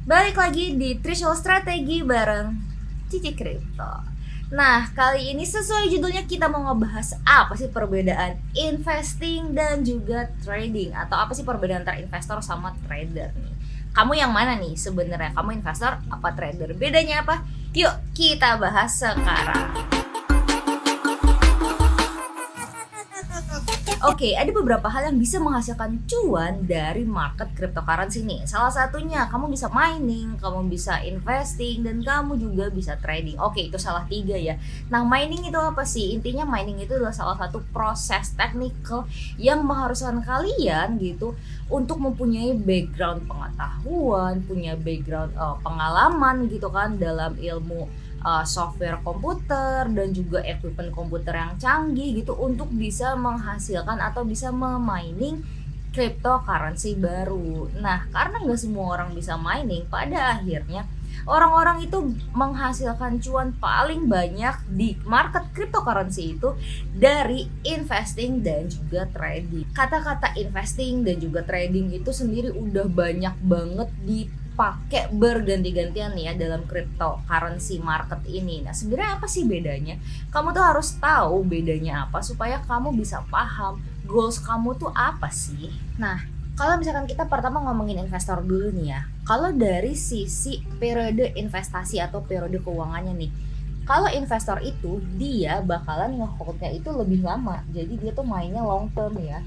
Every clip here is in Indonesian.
Balik lagi di Trishul Strategi bareng Cici Kripto. Nah, kali ini sesuai judulnya kita mau ngebahas apa sih perbedaan investing dan juga trading, atau apa sih perbedaan antara investor sama trader nih. Kamu yang mana nih sebenarnya? Kamu investor apa trader? Bedanya apa? Yuk kita bahas sekarang. Oke, ada beberapa hal yang bisa menghasilkan cuan dari market cryptocurrency nih. Salah satunya kamu bisa mining, kamu bisa investing, dan kamu juga bisa trading. Oke, itu salah 3 ya. Nah, mining itu apa sih? Intinya mining itu adalah salah satu proses technical yang mengharuskan kalian gitu untuk mempunyai background pengetahuan, punya background pengalaman gitu kan dalam ilmu software komputer dan juga equipment komputer yang canggih gitu untuk bisa menghasilkan atau bisa memining cryptocurrency baru. Nah, karena nggak semua orang bisa mining, pada akhirnya orang-orang itu menghasilkan cuan paling banyak di market cryptocurrency itu dari investing dan juga trading. Kata-kata investing dan juga trading itu sendiri udah banyak banget dipakai berganti-gantian nih ya dalam cryptocurrency market ini. Nah, sebenarnya apa sih bedanya? Kamu tuh harus tahu bedanya apa supaya kamu bisa paham goals kamu tuh apa sih. Nah, kalau misalkan kita pertama ngomongin investor dulu nih ya. Kalau dari sisi periode investasi atau periode keuangannya nih. Kalau investor itu dia bakalan nge-holdnya itu lebih lama. Jadi dia tuh mainnya long term ya.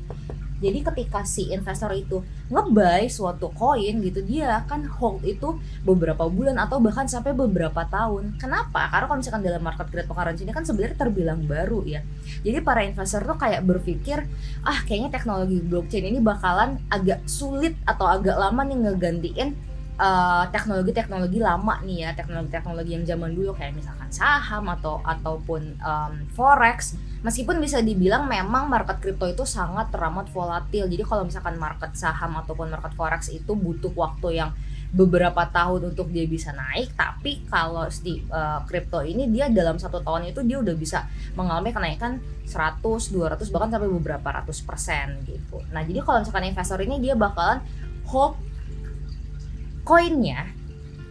Jadi ketika si investor itu nge-buy suatu koin gitu, dia akan hold itu beberapa bulan atau bahkan sampai beberapa tahun. Kenapa? Karena kalau misalkan dalam market cryptocurrency ini kan sebenarnya terbilang baru ya. Jadi para investor tuh kayak berpikir, kayaknya teknologi blockchain ini bakalan agak sulit atau agak lama nih ngegantiin teknologi-teknologi lama nih ya, teknologi-teknologi yang zaman dulu kayak misalkan saham ataupun forex. Meskipun bisa dibilang memang market crypto itu sangat teramat volatil. Jadi kalau misalkan market saham ataupun market forex itu butuh waktu yang beberapa tahun untuk dia bisa naik, tapi kalau di crypto ini dia dalam 1 tahun itu dia udah bisa mengalami kenaikan 100, 200 bahkan sampai beberapa ratus % gitu. Nah, jadi kalau misalkan investor ini dia bakalan hold koinnya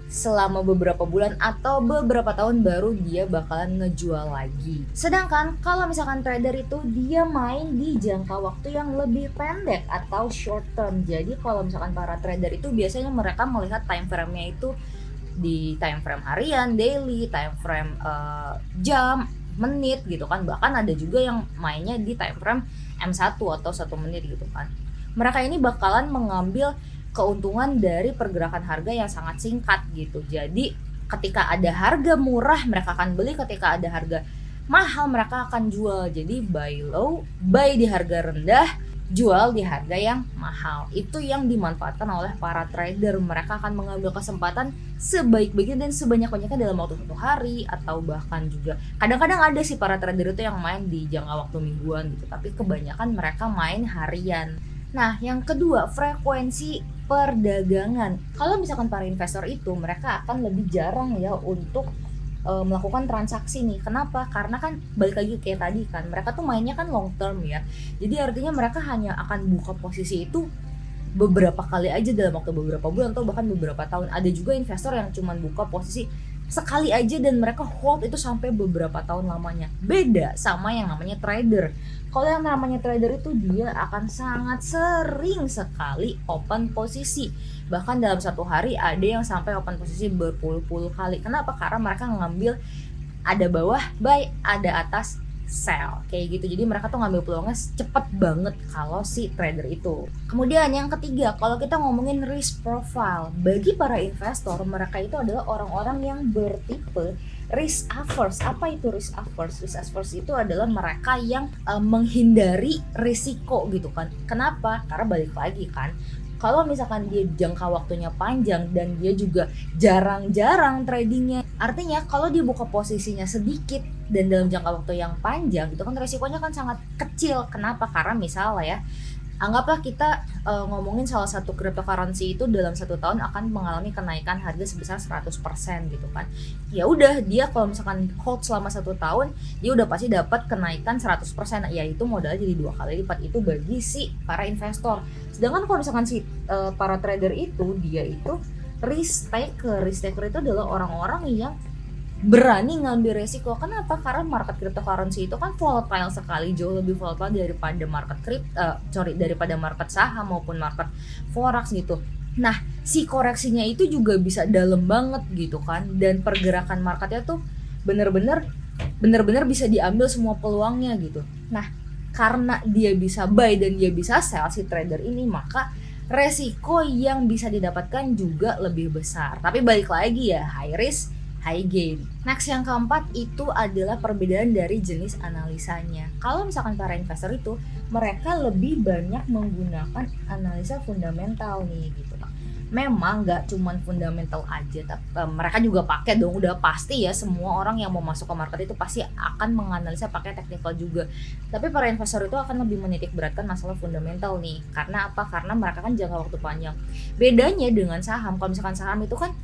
selama beberapa bulan atau beberapa tahun baru dia bakalan ngejual lagi. Sedangkan kalau misalkan trader itu dia main di jangka waktu yang lebih pendek atau short term. Jadi kalau misalkan para trader itu biasanya mereka melihat time frame-nya itu di time frame harian, daily, time frame jam, menit gitu kan. Bahkan ada juga yang mainnya di time frame M1 atau 1 menit gitu kan. Mereka ini bakalan mengambil keuntungan dari pergerakan harga yang sangat singkat gitu. Jadi ketika ada harga murah mereka akan beli, ketika ada harga mahal mereka akan jual. Jadi buy low, buy di harga rendah, jual di harga yang mahal. Itu yang dimanfaatkan oleh para trader. Mereka akan mengambil kesempatan sebaik-baiknya dan sebanyak-banyaknya dalam waktu 1 hari, atau bahkan juga kadang-kadang ada sih para trader itu yang main di jangka waktu mingguan gitu, tapi kebanyakan mereka main harian. Nah, yang kedua, frekuensi perdagangan. Kalau misalkan para investor itu mereka akan lebih jarang ya untuk melakukan transaksi nih. Kenapa? Karena kan balik lagi kayak tadi kan, mereka tuh mainnya kan long term ya. Jadi artinya mereka hanya akan buka posisi itu beberapa kali aja dalam waktu beberapa bulan atau bahkan beberapa tahun. Ada juga investor yang cuma buka posisi sekali aja dan mereka hold itu sampai beberapa tahun lamanya. Beda sama yang namanya trader. Kalau yang namanya trader itu dia akan sangat sering sekali open posisi. Bahkan dalam 1 hari ada yang sampai open posisi berpuluh-puluh kali. Kenapa? Karena mereka ngambil ada bawah buy, ada atas sell kayak gitu. Jadi mereka tuh ngambil peluangnya cepet banget kalau si trader itu. Kemudian yang ketiga, kalau kita ngomongin risk profile, bagi para investor mereka itu adalah orang-orang yang bertipe risk averse. Apa itu risk averse? Risk averse itu adalah mereka yang menghindari risiko gitu kan. Kenapa? Karena balik lagi kan, kalau misalkan dia jangka waktunya panjang dan dia juga jarang-jarang tradingnya, artinya kalau dia buka posisinya sedikit dan dalam jangka waktu yang panjang itu kan resikonya kan sangat kecil. Kenapa? Karena misalnya ya, anggaplah kita ngomongin salah satu cryptocurrency itu dalam 1 tahun akan mengalami kenaikan harga sebesar 100% gitu kan. Ya udah, dia kalau misalkan hold selama 1 tahun, dia udah pasti dapat kenaikan 100%, yaitu modalnya jadi 2 kali lipat itu bagi si para investor. Sedangkan kalau misalkan si para trader itu dia itu risk taker itu adalah orang-orang yang berani ngambil resiko. Kenapa? Karena market cryptocurrency itu kan volatile sekali, jauh lebih volatile daripada daripada market saham maupun market forex gitu. Nah, si koreksinya itu juga bisa dalam banget gitu kan, dan pergerakan marketnya tuh bener-bener bisa diambil semua peluangnya gitu. Nah, karena dia bisa buy dan dia bisa sell si trader ini, maka resiko yang bisa didapatkan juga lebih besar. Tapi balik lagi ya, high risk high gain. Next yang keempat itu adalah perbedaan dari jenis analisanya. Kalau misalkan para investor itu mereka lebih banyak menggunakan analisa fundamental nih gitu. Memang nggak cuman fundamental aja, tapi mereka juga pakai dong, udah pasti ya, semua orang yang mau masuk ke market itu pasti akan menganalisa pakai technical juga. Tapi para investor itu akan lebih menitik beratkan masalah fundamental nih. Karena apa? Karena mereka kan jangka waktu panjang. Bedanya dengan saham, kalau misalkan saham itu kan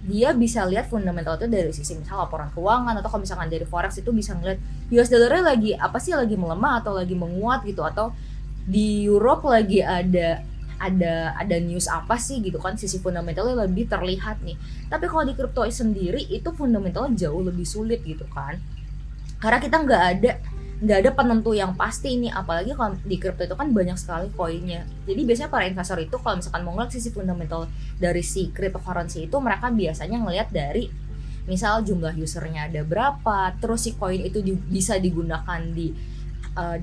dia bisa lihat fundamental itu dari sisi misal laporan keuangan, atau kalau misalkan dari forex itu bisa ngeliat US dollar-nya lagi apa sih, lagi melemah atau lagi menguat gitu, atau di Europe lagi ada news apa sih gitu kan, sisi fundamentalnya lebih terlihat nih. Tapi kalau di crypto sendiri itu fundamentalnya jauh lebih sulit gitu kan, karena kita nggak ada penentu yang pasti ini, apalagi kalau di crypto itu kan banyak sekali koinnya. Jadi biasanya para investor itu kalau misalkan mau ngeliat sisi fundamental dari si cryptocurrency itu, mereka biasanya ngeliat dari misal jumlah usernya ada berapa, terus si koin itu bisa digunakan di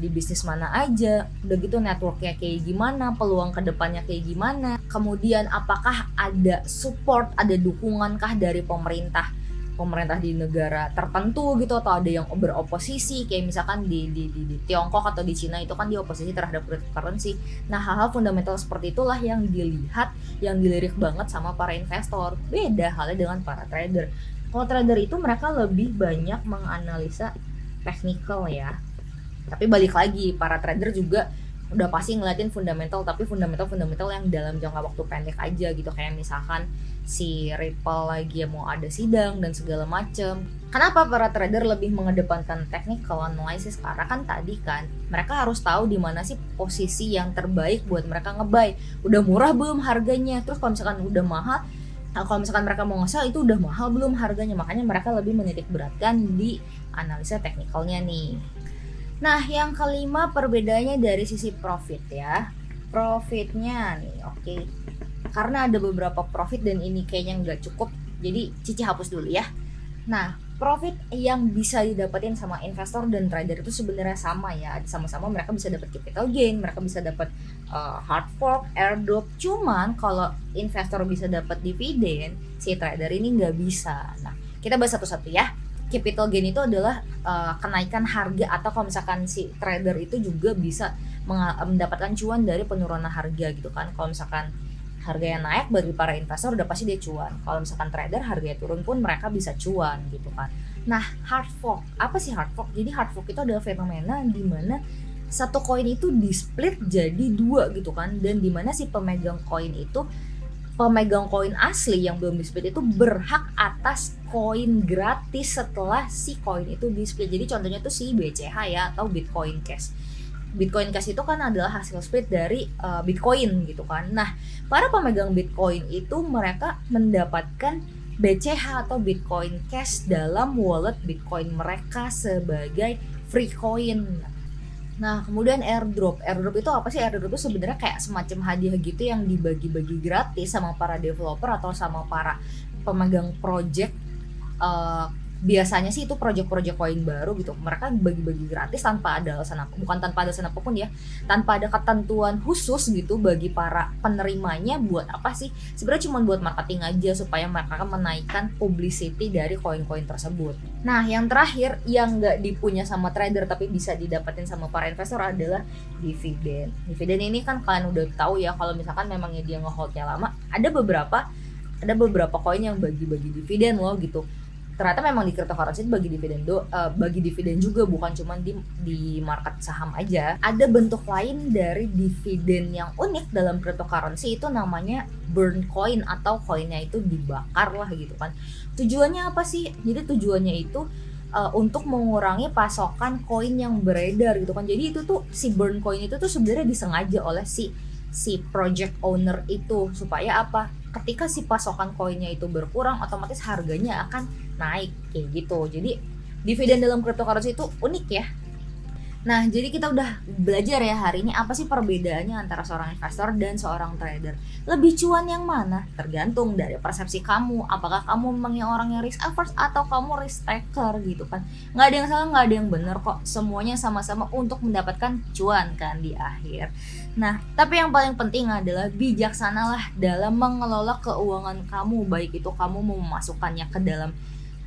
bisnis mana aja, udah gitu networknya kayak gimana, peluang kedepannya kayak gimana, kemudian apakah ada support, ada dukungan kah dari pemerintah di negara tertentu gitu, atau ada yang beroposisi kayak misalkan di Tiongkok atau di Cina itu kan dia oposisi terhadap cryptocurrency. Nah, hal-hal fundamental seperti itulah yang dilihat, yang dilirik banget sama para investor. Beda halnya dengan para trader. Kalau trader itu mereka lebih banyak menganalisa technical ya. Tapi balik lagi, para trader juga udah pasti ngeliatin fundamental, tapi fundamental yang dalam jangka waktu pendek aja gitu. Kayak misalkan si Ripple lagi mau ada sidang dan segala macem. Kenapa para trader lebih mengedepankan technical analysis? Karena kan tadi kan mereka harus tahu di mana sih posisi yang terbaik buat mereka nge-buy. Udah murah belum harganya? Terus kalau misalkan udah mahal, kalau misalkan mereka mau nge-sell itu udah mahal belum harganya? Makanya mereka lebih menitik beratkan di analisa teknikalnya nih. Nah, yang kelima perbedaannya dari sisi profit ya. Profitnya nih, oke. Karena ada beberapa profit dan ini kayaknya nggak cukup, jadi Cici hapus dulu ya. Nah, profit yang bisa didapetin sama investor dan trader itu sebenarnya sama ya. Sama-sama mereka bisa dapat capital gain, mereka bisa dapat hard fork, airdrop. Cuman kalau investor bisa dapat dividen, si trader ini nggak bisa. Nah, kita bahas satu-satu ya. Capital gain itu adalah kenaikan harga, atau kalau misalkan si trader itu juga bisa mendapatkan cuan dari penurunan harga gitu kan. Kalau misalkan harganya naik, bagi para investor udah pasti dia cuan. Kalau misalkan trader harganya turun pun mereka bisa cuan gitu kan. Nah, hard fork, apa sih hard fork? Jadi hard fork itu adalah fenomena di mana satu koin itu di split jadi dua gitu kan, dan di mana si pemegang koin asli yang belum di-split itu berhak atas koin gratis setelah si koin itu di-split. Jadi contohnya tuh si BCH ya, atau Bitcoin Cash. Bitcoin Cash itu kan adalah hasil split dari Bitcoin gitu kan. Nah, para pemegang Bitcoin itu mereka mendapatkan BCH atau Bitcoin Cash dalam wallet Bitcoin mereka sebagai free coin. Nah, kemudian airdrop itu apa sih? Airdrop itu sebenarnya kayak semacam hadiah gitu yang dibagi-bagi gratis sama para developer atau sama para pemegang project. Biasanya sih itu project-project koin baru gitu, mereka bagi-bagi gratis tanpa ada alasan bukan tanpa ada alasan apapun ya, tanpa ada ketentuan khusus gitu bagi para penerimanya. Buat apa sih? Sebenarnya cuma buat marketing aja, supaya mereka menaikkan publicity dari koin-koin tersebut. Nah, yang terakhir yang nggak dipunya sama trader tapi bisa didapetin sama para investor adalah dividen. Dividen ini kan kalian udah tahu ya, kalau misalkan memangnya dia ngeholdnya lama, ada beberapa koin yang bagi-bagi dividen loh gitu. Ternyata memang di cryptocurrency bagi dividen juga, bukan cuma di market saham aja. Ada bentuk lain dari dividen yang unik dalam cryptocurrency, itu namanya burn coin, atau koinnya itu dibakar lah gitu kan. Tujuannya apa sih? Jadi tujuannya itu untuk mengurangi pasokan koin yang beredar gitu kan. Jadi itu tuh si burn coin itu tuh sebenarnya disengaja oleh si project owner itu, supaya apa? ketika si pasokan koinnya itu berkurang, otomatis harganya akan naik kayak gitu. Jadi dividen dalam cryptocurrency itu unik ya. Nah, jadi kita udah belajar ya hari ini apa sih perbedaannya antara seorang investor dan seorang trader. Lebih cuan yang mana? Tergantung dari persepsi kamu. Apakah kamu memang yang orang yang risk averse atau kamu risk taker gitu kan. Nggak ada yang salah, nggak ada yang benar kok. Semuanya sama-sama untuk mendapatkan cuan kan di akhir. Nah, tapi yang paling penting adalah bijaksanalah dalam mengelola keuangan kamu. Baik itu kamu mau memasukkannya ke dalam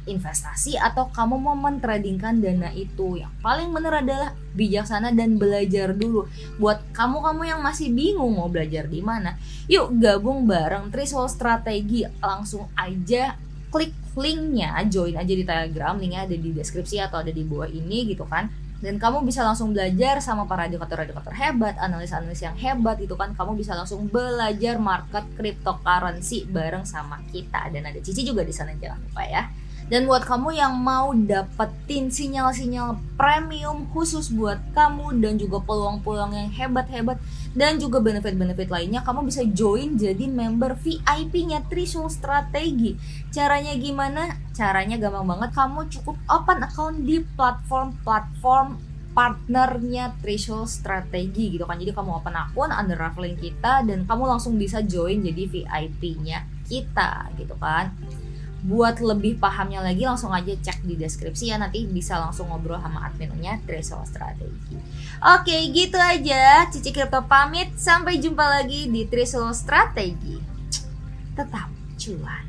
investasi atau kamu mau mentradingkan dana itu. Yang paling benar adalah bijaksana dan belajar dulu. Buat kamu yang masih bingung mau belajar di mana, yuk gabung bareng Threshold Strategi. Langsung aja klik linknya, join aja di Telegram, linknya ada di deskripsi atau ada di bawah ini gitu kan. Dan kamu bisa langsung belajar sama para edukator hebat, analis-analis yang hebat itu kan. Kamu bisa langsung belajar market cryptocurrency bareng sama kita. Dan ada Cici juga di sana, jangan lupa ya. Dan buat kamu yang mau dapetin sinyal-sinyal premium khusus buat kamu dan juga peluang-peluang yang hebat-hebat dan juga benefit-benefit lainnya, kamu bisa join jadi member VIP-nya Threshold Strategi. Caranya gimana? Caranya gampang banget. Kamu cukup open account di platform partnernya Threshold Strategi gitu kan. Jadi kamu open akun under referral kita dan kamu langsung bisa join jadi VIP-nya kita gitu kan. Buat lebih pahamnya lagi langsung aja cek di deskripsi ya, nanti bisa langsung ngobrol sama adminnya Threshold Strategi. Oke, gitu aja. Cici Crypto pamit, sampai jumpa lagi di Threshold Strategi. Tetap cuan.